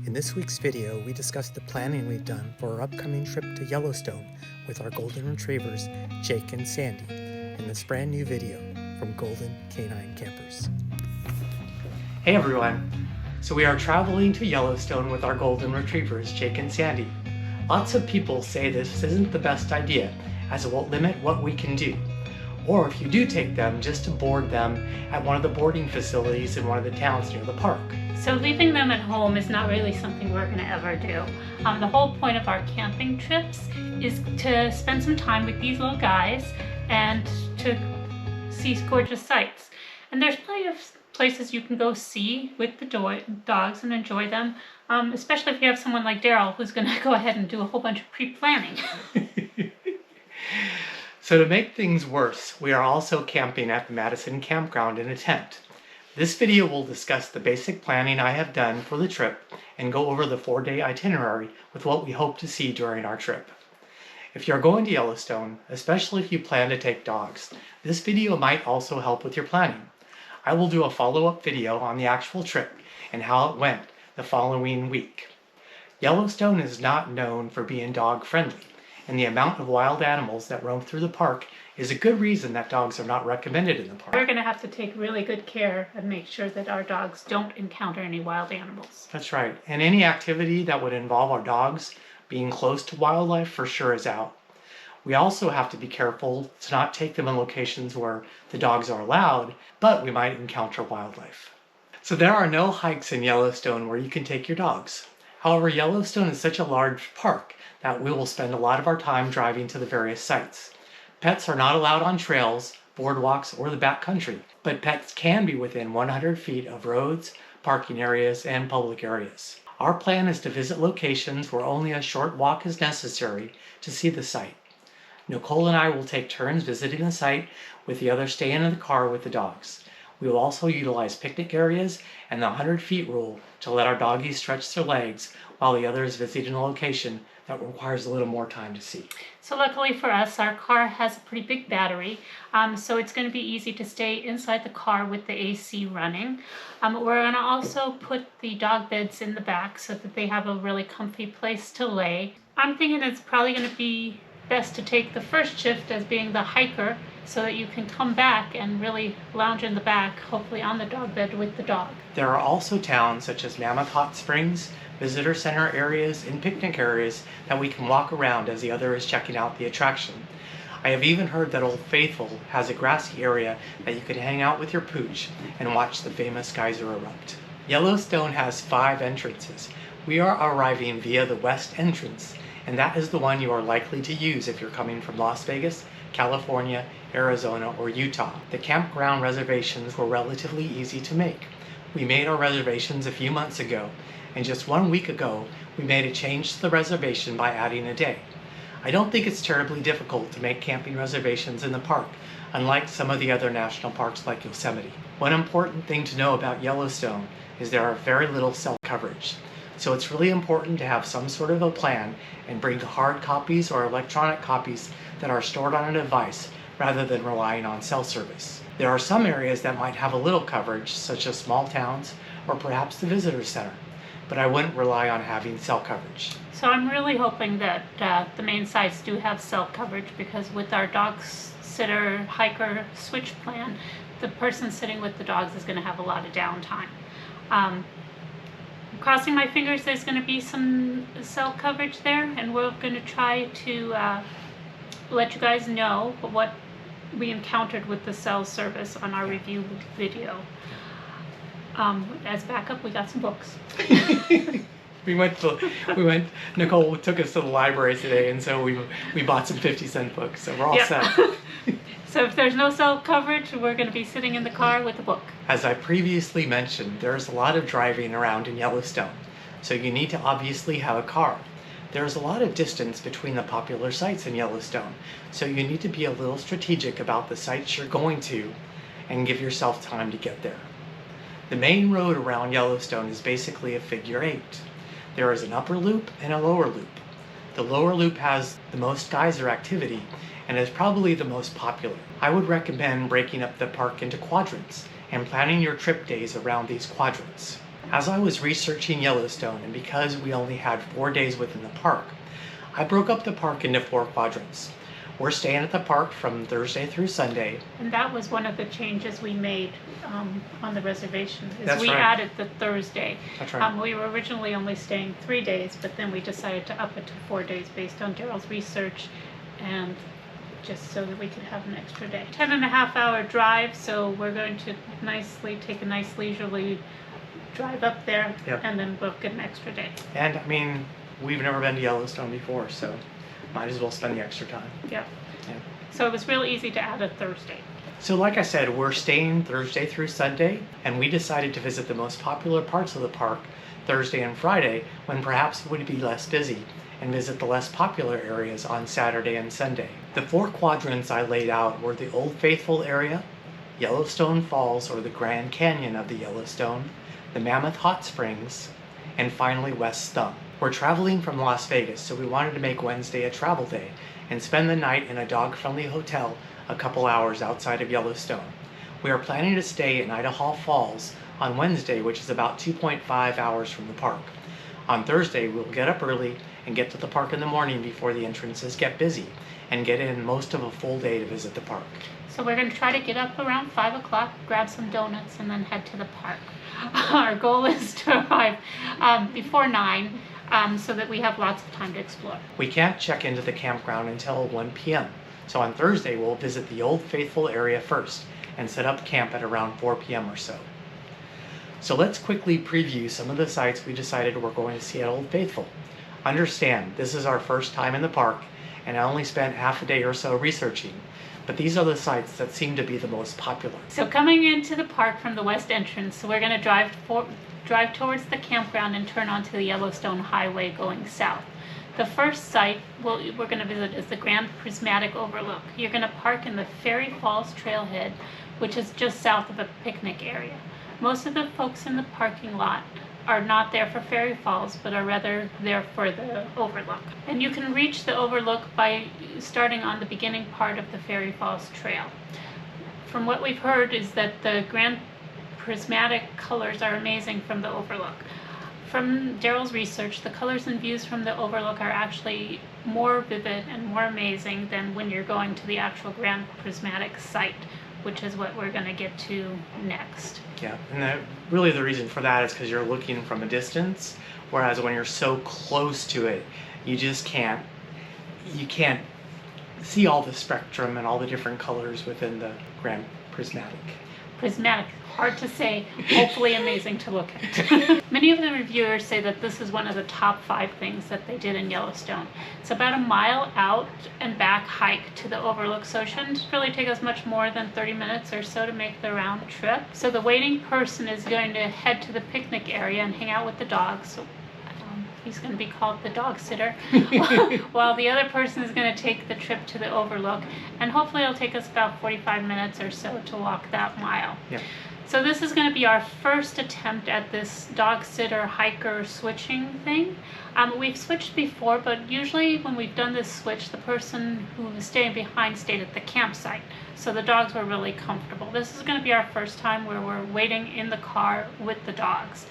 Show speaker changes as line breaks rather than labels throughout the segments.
In this week's video, we discuss the planning we've done for our upcoming trip to Yellowstone with our golden retrievers, Jake and Sandy, in this brand new video from Golden Canine Campers.
Hey everyone! So we are traveling to Yellowstone with our golden retrievers, Jake and Sandy. Lots of people say this isn't the best idea, as it will limit what we can do. Or if you do take them, just to board them at one of the boarding facilities in one of the towns near the park.
So leaving them at home is not really something we're going to ever do. The whole point of our camping trips is to spend some time with these little guys and to see gorgeous sights. And there's plenty of places you can go see with the dogs and enjoy them, especially if you have someone like Daryl who's going to go ahead and do a whole bunch of pre-planning.
So to make things worse, we are also camping at the Madison campground in a tent. This video will discuss the basic planning I have done for the trip and go over the 4-day itinerary with what we hope to see during our trip. If you're going to Yellowstone, especially if you plan to take dogs, this video might also help with your planning. I will do a follow-up video on the actual trip and how it went the following week. Yellowstone is not known for being dog-friendly, and the amount of wild animals that roam through the park is a good reason that dogs are not recommended in the park.
We're going to have to take really good care and make sure that our dogs don't encounter any wild animals.
That's right, and any activity that would involve our dogs being close to wildlife for sure is out. We also have to be careful to not take them in locations where the dogs are allowed, but we might encounter wildlife. So there are no hikes in Yellowstone where you can take your dogs. However, Yellowstone is such a large park that we will spend a lot of our time driving to the various sites. Pets are not allowed on trails, boardwalks, or the backcountry, but pets can be within 100 feet of roads, parking areas, and public areas. Our plan is to visit locations where only a short walk is necessary to see the site. Nicole and I will take turns visiting the site, with the others staying in the car with the dogs. We will also utilize picnic areas and the 100 feet rule to let our doggies stretch their legs while the others visit a location that requires a little more time to see.
So luckily for us, our car has a pretty big battery, so it's going to be easy to stay inside the car with the AC running. We're going to also put the dog beds in the back so that they have a really comfy place to lay. I'm thinking it's probably going to be best to take the first shift as being the hiker so that you can come back and really lounge in the back, hopefully on the dog bed with the dog.
There are also towns such as Mammoth Hot Springs, visitor center areas, and picnic areas that we can walk around as the other is checking out the attraction. I have even heard that Old Faithful has a grassy area that you could hang out with your pooch and watch the famous geyser erupt. Yellowstone has 5 entrances. We are arriving via the west entrance, and that is the one you are likely to use if you're coming from Las Vegas, California, Arizona, or Utah. The campground reservations were relatively easy to make. We made our reservations a few months ago, and just 1 week ago, we made a change to the reservation by adding a day. I don't think it's terribly difficult to make camping reservations in the park, unlike some of the other national parks like Yosemite. One important thing to know about Yellowstone is there are very little cell coverage. So it's really important to have some sort of a plan and bring hard copies or electronic copies that are stored on a device rather than relying on cell service. There are some areas that might have a little coverage, such as small towns or perhaps the visitor center, but I wouldn't rely on having cell coverage.
So I'm really hoping that the main sites do have cell coverage, because with our dog sitter hiker switch plan, the person sitting with the dogs is going to have a lot of downtime. Crossing my fingers there's going to be some cell coverage there, and we're going to try to let you guys know what we encountered with the cell service on our review video. As backup, we got some books.
Nicole took us to the library today, and so we bought some 50-cent books, so we're all set.
So if there's no cell coverage, we're going to be sitting in the car with a book.
As I previously mentioned, there's a lot of driving around in Yellowstone, so you need to obviously have a car. There's a lot of distance between the popular sites in Yellowstone, so you need to be a little strategic about the sites you're going to and give yourself time to get there. The main road around Yellowstone is basically a figure 8. There is an upper loop and a lower loop. The lower loop has the most geyser activity and is probably the most popular. I would recommend breaking up the park into quadrants and planning your trip days around these quadrants. As I was researching Yellowstone, and because we only had 4 days within the park, I broke up the park into 4 quadrants. We're staying at the park from Thursday through Sunday.
And that was one of the changes we made on the reservation.
That's
we
right.
added the Thursday.
That's right.
We were originally only staying 3 days, but then we decided to up it to 4 days based on Daryl's research and just so that we could have an extra day. 10.5-hour drive, so we're going to take a nice leisurely drive up there.
Yep.
And then book an extra day.
And I mean, we've never been to Yellowstone before, so might as well spend the extra time.
Yep.
Yeah.
So it was real easy to add a Thursday.
So like I said, we're staying Thursday through Sunday, and we decided to visit the most popular parts of the park Thursday and Friday, when perhaps it would be less busy, and visit the less popular areas on Saturday and Sunday. The 4 quadrants I laid out were the Old Faithful area, Yellowstone Falls, or the Grand Canyon of the Yellowstone, the Mammoth Hot Springs, and finally West Thumb. We're traveling from Las Vegas, so we wanted to make Wednesday a travel day and spend the night in a dog-friendly hotel a couple hours outside of Yellowstone. We are planning to stay in Idaho Falls on Wednesday, which is about 2.5 hours from the park. On Thursday, we'll get up early and get to the park in the morning before the entrances get busy, and get in most of a full day to visit the park.
So we're going to try to get up around 5 o'clock, grab some donuts, and then head to the park. Our goal is to arrive before 9 so that we have lots of time to explore.
We can't check into the campground until 1 p.m. So on Thursday, we'll visit the Old Faithful area first and set up camp at around 4 p.m. or so. So let's quickly preview some of the sites we decided we're going to see at Old Faithful. Understand, this is our first time in the park, and I only spent half a day or so researching, but these are the sites that seem to be the most popular.
So coming into the park from the west entrance, so we're going to drive towards the campground and turn onto the Yellowstone Highway going south. The first site we're going to visit is the Grand Prismatic Overlook. You're going to park in the Fairy Falls Trailhead, which is just south of a picnic area. Most of the folks in the parking lot are not there for Fairy Falls, but are rather there for the overlook. And you can reach the overlook by starting on the beginning part of the Fairy Falls Trail. From what we've heard is that the Grand Prismatic colors are amazing from the overlook. From Daryl's research, the colors and views from the overlook are actually more vivid and more amazing than when you're going to the actual Grand Prismatic site, which is what we're going to get to next.
Yeah, and really the reason for that is because you're looking from a distance, whereas when you're so close to it, you can't see all the spectrum and all the different colors within the Grand Prismatic.
Prismatic, hard to say, hopefully amazing to look at. Many of the reviewers say that this is one of the top 5 things that they did in Yellowstone. It's about a mile out and back hike to the overlook, so it shouldn't really take us much more than 30 minutes or so to make the round trip. So the waiting person is going to head to the picnic area and hang out with the dogs. So, he's going to be called the dog sitter, while the other person is going to take the trip to the overlook, and hopefully it'll take us about 45 minutes or so to walk that mile.
Yeah.
So this is going to be our first attempt at this dog sitter hiker switching thing. We've switched before, but usually when we've done this switch, the person who was staying behind stayed at the campsite, so the dogs were really comfortable. This is going to be our first time where we're waiting in the car with the dogs.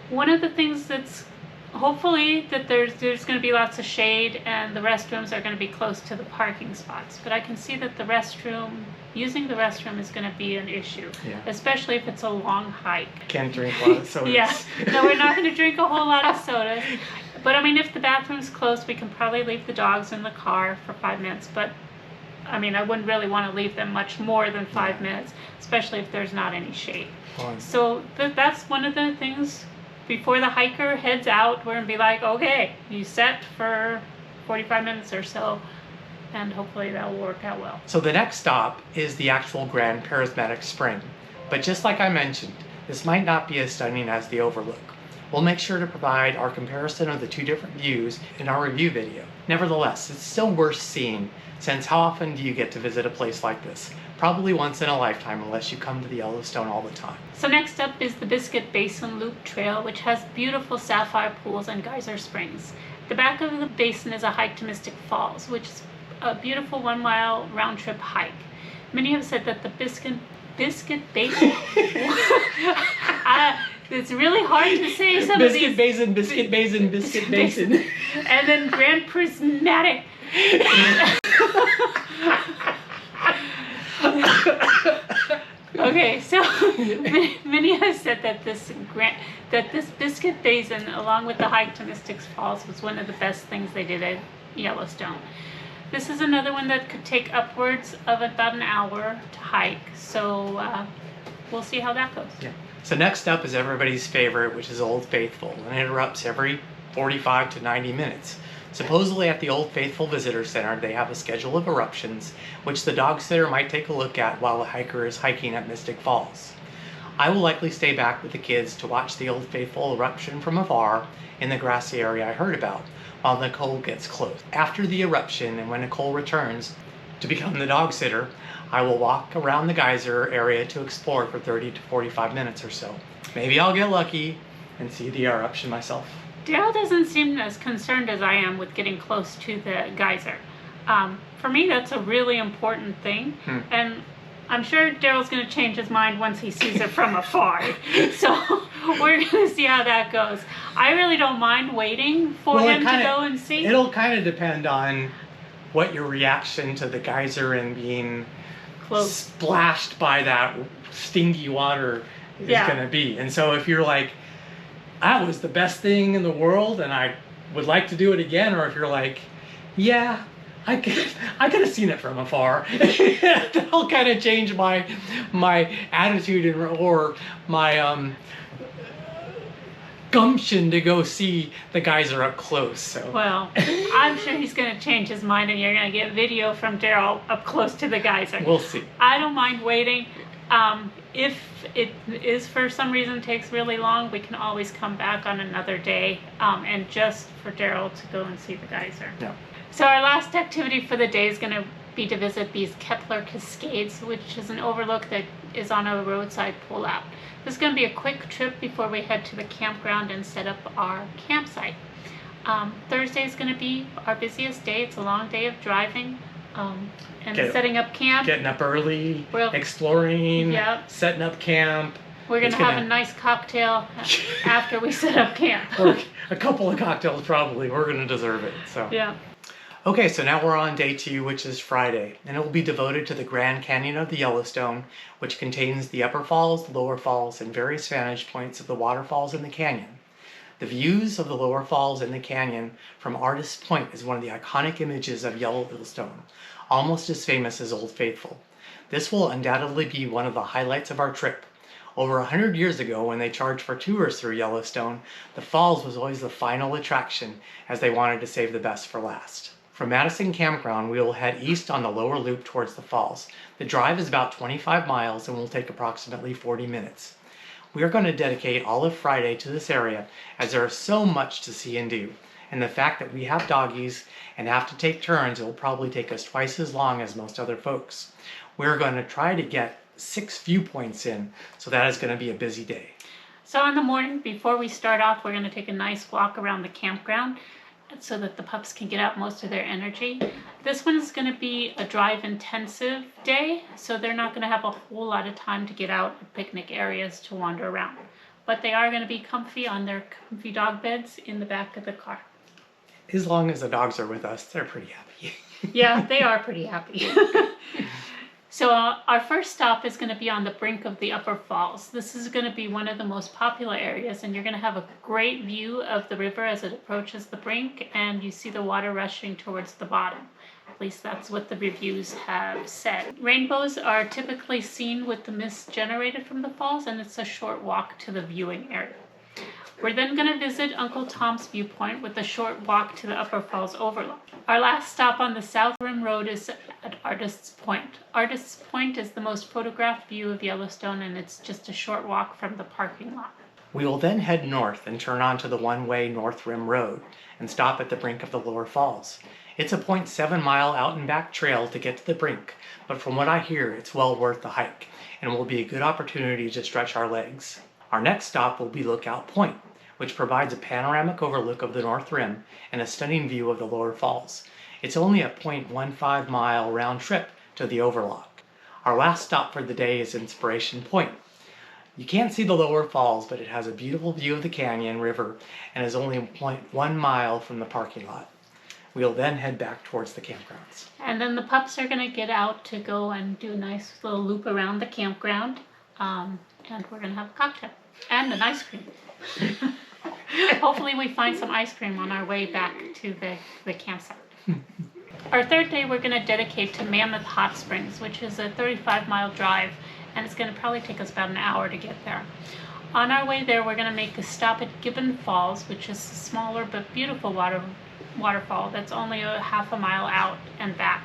One of the things that's hopefully that there's going to be lots of shade, and the restrooms are going to be close to the parking spots. But I can see that using the restroom is going to be an issue,
Yeah.
especially if it's a long hike.
Can't drink a lot of sodas.
Yeah, no, we're not going to drink a whole lot of sodas. But I mean, if the bathroom's closed, we can probably leave the dogs in the car for 5 minutes. But I mean, I wouldn't really want to leave them much more than 5 minutes, especially if there's not any shade. So that's one of the things. Before the hiker heads out, we're going to be like, okay, you set for 45 minutes or so, and hopefully that will work out well.
So the next stop is the actual Grand Prismatic Spring. But just like I mentioned, this might not be as stunning as the overlook. We'll make sure to provide our comparison of the 2 different views in our review video. Nevertheless, it's still worth seeing, since how often do you get to visit a place like this? Probably once in a lifetime, unless you come to the Yellowstone all the time.
So next up is the Biscuit Basin Loop Trail, which has beautiful sapphire pools and geyser springs. The back of the basin is a hike to Mystic Falls, which is a beautiful 1-mile round-trip hike. Many have said that the Biscuit Basin It's really hard to say some
Biscuit
of these.
Basin, Biscuit Basin, Biscuit Basin.
And then Grand Prismatic. Okay, so Minnie has said that this Biscuit Basin, along with the hike to Mystics Falls, was one of the best things they did at Yellowstone. This is another one that could take upwards of about an hour to hike, so we'll see how that goes.
Yeah. So next up is everybody's favorite, which is Old Faithful, and it erupts every 45 to 90 minutes. Supposedly at the Old Faithful Visitor Center, they have a schedule of eruptions, which the dog sitter might take a look at while the hiker is hiking at Mystic Falls. I will likely stay back with the kids to watch the Old Faithful eruption from afar in the grassy area I heard about, while Nicole gets close. After the eruption, and when Nicole returns to become the dog sitter, I will walk around the geyser area to explore for 30 to 45 minutes or so. Maybe I'll get lucky and see the eruption myself.
Daryl doesn't seem as concerned as I am with getting close to the geyser. For me, that's a really important thing, and I'm sure Daryl's going to change his mind once he sees it from afar. So we're going to see how that goes. I really don't mind waiting for him to go and see.
It'll kind of depend on what your reaction to the geyser and being
Close.
splashed by that stinky water is going to be. And so if you're like, that was the best thing in the world and I would like to do it again, or if you're like, yeah, I could have seen it from afar, that'll kind of change my attitude or my gumption to go see the geyser up close. So
Well, I'm sure he's going to change his mind and you're going to get video from Daryl up close to the geyser.
We'll see.
I don't mind waiting. If it is for some reason takes really long, we can always come back on another day and just for Daryl to go and see the geyser.
Yeah.
So our last activity for the day is going to be to visit these Kepler Cascades, which is an overlook that is on a roadside pullout. This is going to be a quick trip before we head to the campground and set up our campsite. Thursday is going to be our busiest day. It's a long day of driving and setting up camp.
Getting up early,
Well,
exploring,
yep.
setting up camp.
We're going to have a nice cocktail after we set up camp.
Or a couple of cocktails probably. We're going to deserve it. So.
Yeah.
Okay, so now we're on day 2, which is Friday, and it will be devoted to the Grand Canyon of the Yellowstone, which contains the upper falls, lower falls, and various vantage points of the waterfalls in the canyon. The views of the lower falls in the canyon from Artist's Point is one of the iconic images of Yellowstone, almost as famous as Old Faithful. This will undoubtedly be one of the highlights of our trip. Over 100 years ago, when they charged for tours through Yellowstone, the falls was always the final attraction, as they wanted to save the best for last. From Madison Campground, we will head east on the lower loop towards the falls. The drive is about 25 miles and will take approximately 40 minutes. We are going to dedicate all of Friday to this area, as there is so much to see and do. And the fact that we have doggies and have to take turns, it will probably take us twice as long as most other folks. We're going to try to get 6 viewpoints in, so that is going to be a busy day.
So in the morning, before we start off, we're going to take a nice walk around the campground so that the pups can get out most of their energy. This one is going to be a drive-intensive day, so they're not going to have a whole lot of time to get out at picnic areas to wander around. But they are going to be comfy on their comfy dog beds in the back of the car.
As long as the dogs are with us, they're pretty happy.
Yeah, they are pretty happy. So our first stop is going to be on the brink of the Upper Falls. This is going to be one of the most popular areas, and you're going to have a great view of the river as it approaches the brink, and you see the water rushing towards the bottom. At least that's what the reviews have said. Rainbows are typically seen with the mist generated from the falls, and it's a short walk to the viewing area. We're then going to visit Uncle Tom's Viewpoint with a short walk to the Upper Falls Overlook. Our last stop on the South Rim Road is at Artist's Point. Artist's Point is the most photographed view of Yellowstone, and it's just a short walk from the parking lot.
We will then head north and turn onto the one-way North Rim Road and stop at the brink of the lower falls. It's a 0.7-mile out and back trail to get to the brink, but from what I hear, it's well worth the hike and will be a good opportunity to stretch our legs. Our next stop will be Lookout Point, which provides a panoramic overlook of the North Rim and a stunning view of the lower falls. It's only a 0.15-mile round trip to the overlook. Our last stop for the day is Inspiration Point. You can't see the lower falls, but it has a beautiful view of the canyon river and is only 1 mile from the parking lot. We'll then head back towards the campgrounds.
And then the pups are going to get out to go and do a nice little loop around the campground. And we're going to have a cocktail and an ice cream. Hopefully we find some ice cream on our way back to the campsite. Our third day we're going to dedicate to Mammoth Hot Springs, which is a 35-mile drive, and it's going to probably take us about an hour to get there. On our way there, we're going to make a stop at Gibbon Falls, which is a smaller but beautiful waterfall that's only a half a mile out and back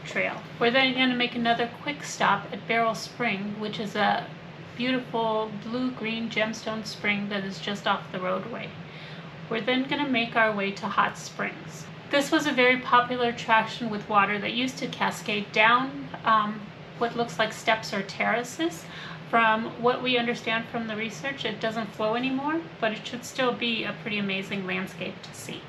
trail. We're then going to make another quick stop at Beryl Spring, which is a beautiful blue-green gemstone spring that is just off the roadway. We're then going to make our way to Hot Springs. This was a very popular attraction with water that used to cascade down what looks like steps or terraces. From what we understand from the research, it doesn't flow anymore, but it should still be a pretty amazing landscape to see.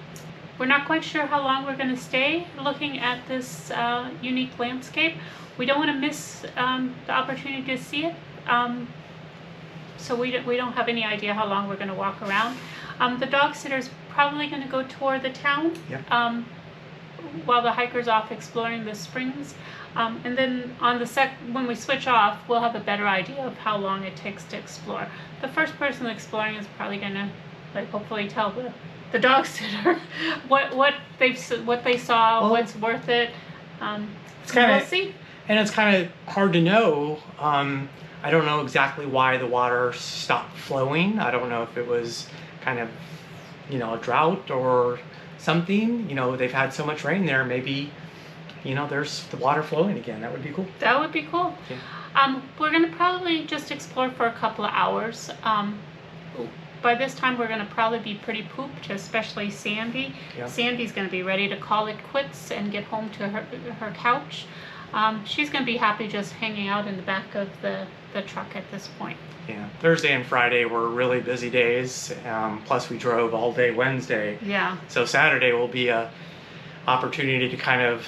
We're not quite sure how long we're going to stay looking at this unique landscape. We don't want to miss the opportunity to see it, so we don't have any idea how long we're going to walk around. The dog sitter's probably going to go tour the town.
Yeah.
While the hiker's off exploring the springs. And then on when we switch off, we'll have a better idea of how long it takes to explore. The first person exploring is probably gonna, hopefully tell the dog sitter what they saw,
well,
what's worth it. We'll see.
And it's kind of hard to know. I don't know exactly why the water stopped flowing. I don't know if it was kind of, a drought or something. They've had so much rain there, maybe, there's the water flowing again. That would be cool.
That would be cool. Yeah. We're going to probably just explore for a couple of hours. By this time, we're going to probably be pretty pooped, especially Sandy. Yeah. Sandy's going to be ready to call it quits and get home to her couch. She's going to be happy just hanging out in the back of the truck at this point.
Yeah, Thursday and Friday were really busy days. Plus, we drove all day Wednesday.
Yeah.
So Saturday will be a opportunity to kind of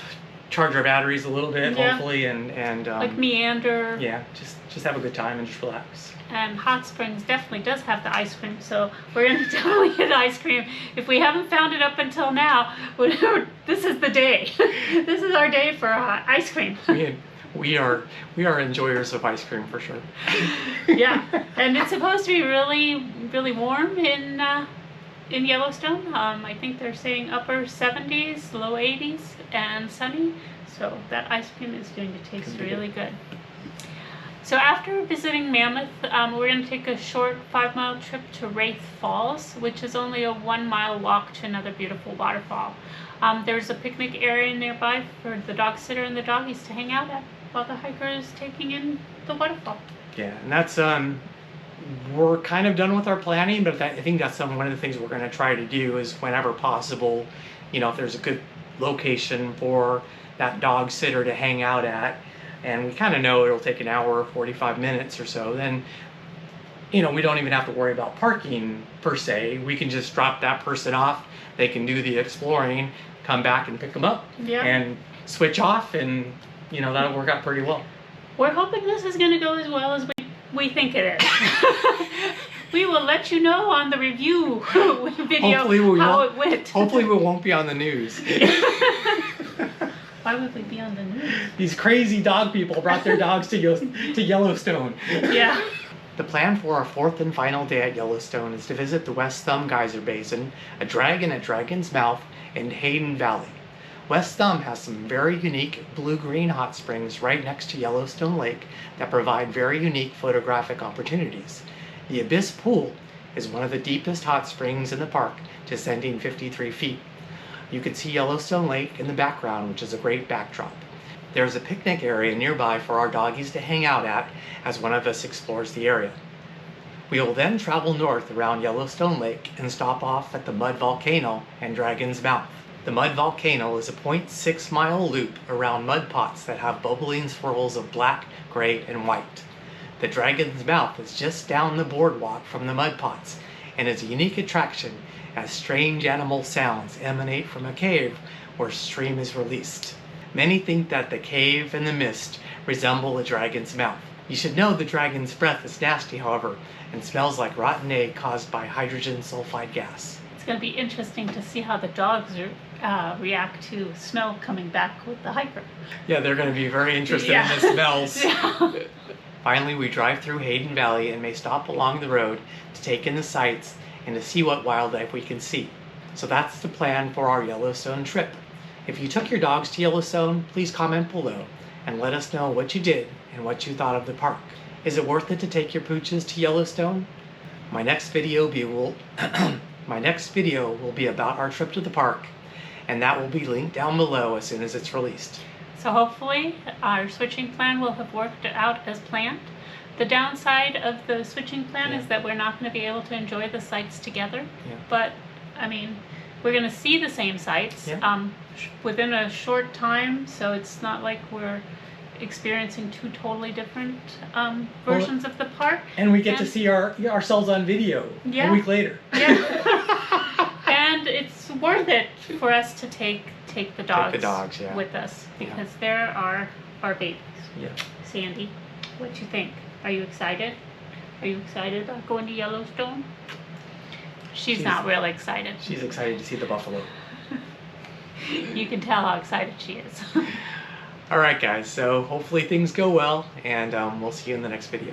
charge our batteries a little bit, hopefully, and
like meander.
Yeah, just have a good time and just relax.
And Hot Springs definitely does have the ice cream, so we're going to definitely get ice cream. If we haven't found it up until now, this is the day. This is our day for ice cream.
We are enjoyers of ice cream for sure.
Yeah, and it's supposed to be really, really warm in Yellowstone. I think they're saying upper 70s, low 80s, and sunny. So that ice cream is going to taste really good. So after visiting Mammoth, we're going to take a short 5-mile trip to Wraith Falls, which is only a 1-mile walk to another beautiful waterfall. There's a picnic area nearby for the dog sitter and the doggies to hang out at while the hiker is taking in the waterfall.
Yeah, and that's we're kind of done with our planning, but I think that's one of the things we're going to try to do is whenever possible, if there's a good location for that dog sitter to hang out at, and we kind of know it'll take an hour or 45 minutes or so, then we don't even have to worry about parking per se. We can just drop that person off. They can do the exploring, come back and pick them up, and switch off, and that'll work out pretty well.
We're hoping this is going to go as well as we think it is. We will let you know on the review video how it went.
Hopefully we won't be on the news.
Why would we be on the news?
These crazy dog people brought their dogs to Yellowstone.
Yeah.
The plan for our fourth and final day at Yellowstone is to visit the West Thumb Geyser Basin, a dragon at Dragon's Mouth, and Hayden Valley. West Thumb has some very unique blue-green hot springs right next to Yellowstone Lake that provide very unique photographic opportunities. The Abyss Pool is one of the deepest hot springs in the park, descending 53 feet. You can see Yellowstone Lake in the background, which is a great backdrop. There's a picnic area nearby for our doggies to hang out at as one of us explores the area. We will then travel north around Yellowstone Lake and stop off at the Mud Volcano and Dragon's Mouth. The Mud Volcano is a 0.6-mile loop around mud pots that have bubbling swirls of black, gray, and white. The Dragon's Mouth is just down the boardwalk from the mud pots and is a unique attraction as strange animal sounds emanate from a cave where stream is released. Many think that the cave and the mist resemble a dragon's mouth. You should know the dragon's breath is nasty, however, and smells like rotten egg caused by hydrogen sulfide gas.
It's going to be interesting to see how the dogs react to smell coming back with the hiker.
Yeah, they're going to be very interested in the smells. Yeah. Finally, we drive through Hayden Valley and may stop along the road to take in the sights and to see what wildlife we can see. So that's the plan for our Yellowstone trip. If you took your dogs to Yellowstone, please comment below and let us know what you did and what you thought of the park. Is it worth it to take your pooches to Yellowstone? My next video will be about our trip to the park, and that will be linked down below as soon as it's released.
So hopefully our switching plan will have worked out as planned. The downside of the switching plan is that we're not going to be able to enjoy the sights together. Yeah. But I mean, we're going to see the same sights within a short time, so it's not like we're experiencing two totally different versions of the park.
And we get to see ourselves on video a week later.
Yeah. And it's worth it for us to take the dogs, with us, because they're our babies. Yeah. Sandy, what you think? Are you excited? Are you excited about going to Yellowstone? She's not real excited.
She's excited to see the buffalo.
You can tell how excited she is.
All right, guys. So hopefully things go well, and we'll see you in the next video.